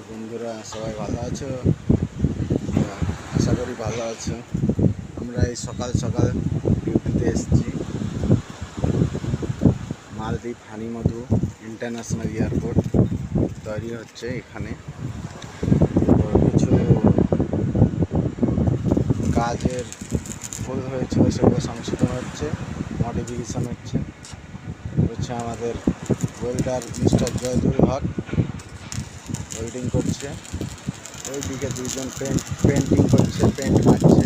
বন্ধুরা সবাই ভালো আছো? আশা করি ভালো আছো। আমরা এই সকাল সকাল ডিউটিতে এসেছি। মালদ্বীপ হানিমধু ইন্টারন্যাশনাল এয়ারপোর্ট তৈরি হচ্ছে এখানে। তো কিছু কাজের ভুল হয়েছিল, সেগুলো সংশোধন হচ্ছে, মডিফিকেশন হচ্ছে। আমাদের ওয়েল্ডার মিস্টার জয়দুল হক ওয়েল্ডিং করছে। ওইদিকে দুইজন পেন্টিং করছে, পেন্ট মারছে।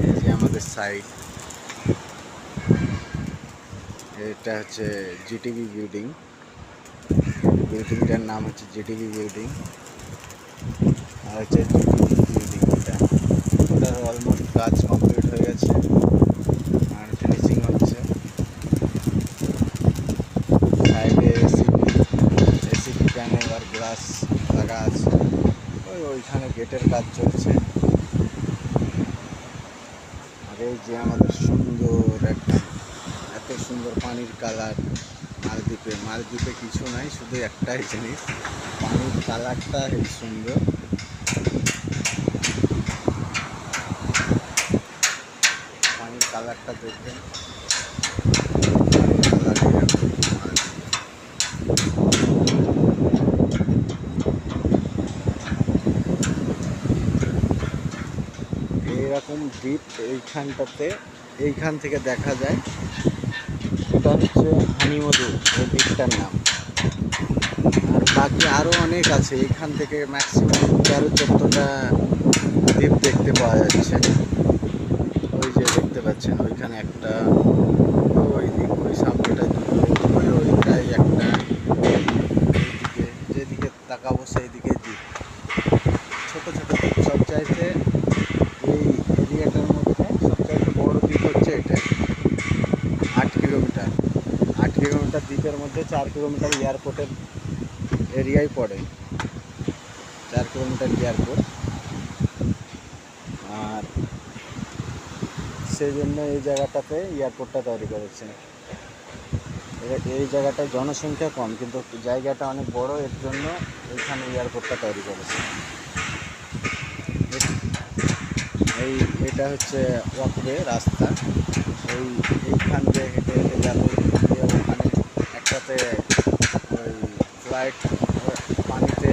এই যে আমাদের সাইড, এটা হচ্ছে জিটিভি বিল্ডিং। বিল্ডিংটার নাম হচ্ছে জিটিভি বিল্ডিং। আর হচ্ছে বিল্ডিং, ওটার অলমোস্ট কাজ কমপ্লিট হয়ে গেছে আর ফিনিশিং হচ্ছে। সাইডে এসিপি প্যানেল আর গ্লাস লাগা আছে। ওইখানে গেটের কাজ চলছে। আর এই যে আমাদের সুন্দর একদম এত সুন্দর পানির কালার। মালদ্বীপে কিছু নাই, শুধু একটাই জিনিস, পানির কালারটা হেবি সুন্দর। পানির কালারটা দেখবেন, এইরকম দ্বীপ এইখান থেকে দেখা যায়। এটা হচ্ছে হানিমধু, এই দ্বীপটার নাম। আর বাকি আরও অনেক আছে। এইখান থেকে ম্যাক্সিমাম 13-14টা দ্বীপ দেখতে পাওয়া যাচ্ছে। ওই যে দেখতে পাচ্ছেন, ওইখানে একটা, ওই সামনেটা দুটো, ওইটাই একটা। এইদিকে যেদিকে তাকাবো সেই দিকে দ্বীপ, ছোটো ছোটো দ্বীপ। সবচাইতে এই এরিয়াটার মধ্যে সবচাইতে বড় দ্বীপ হচ্ছে এটা। 8 কিলোমিটার। 8 কিলোমিটার দ্বীপের মধ্যে 4 কিলোমিটার এয়ারপোর্টের এরিয়ায় পড়ে। 4 কিলোমিটার এয়ারপোর্ট। আর সেই জন্য এই জায়গাটাতে এয়ারপোর্টটা তৈরি করেছে। এই জায়গাটায় জনসংখ্যা কম, কিন্তু জায়গাটা অনেক বড়, এর জন্য এইখানে এয়ারপোর্টটা তৈরি করেছে। এটা হচ্ছে ওয়াকওয়ে রাস্তা। এইখান দিয়ে হেঁটে হেঁটে যাবো। ওখানে একটাতে ওই ফ্লাইট পানিতে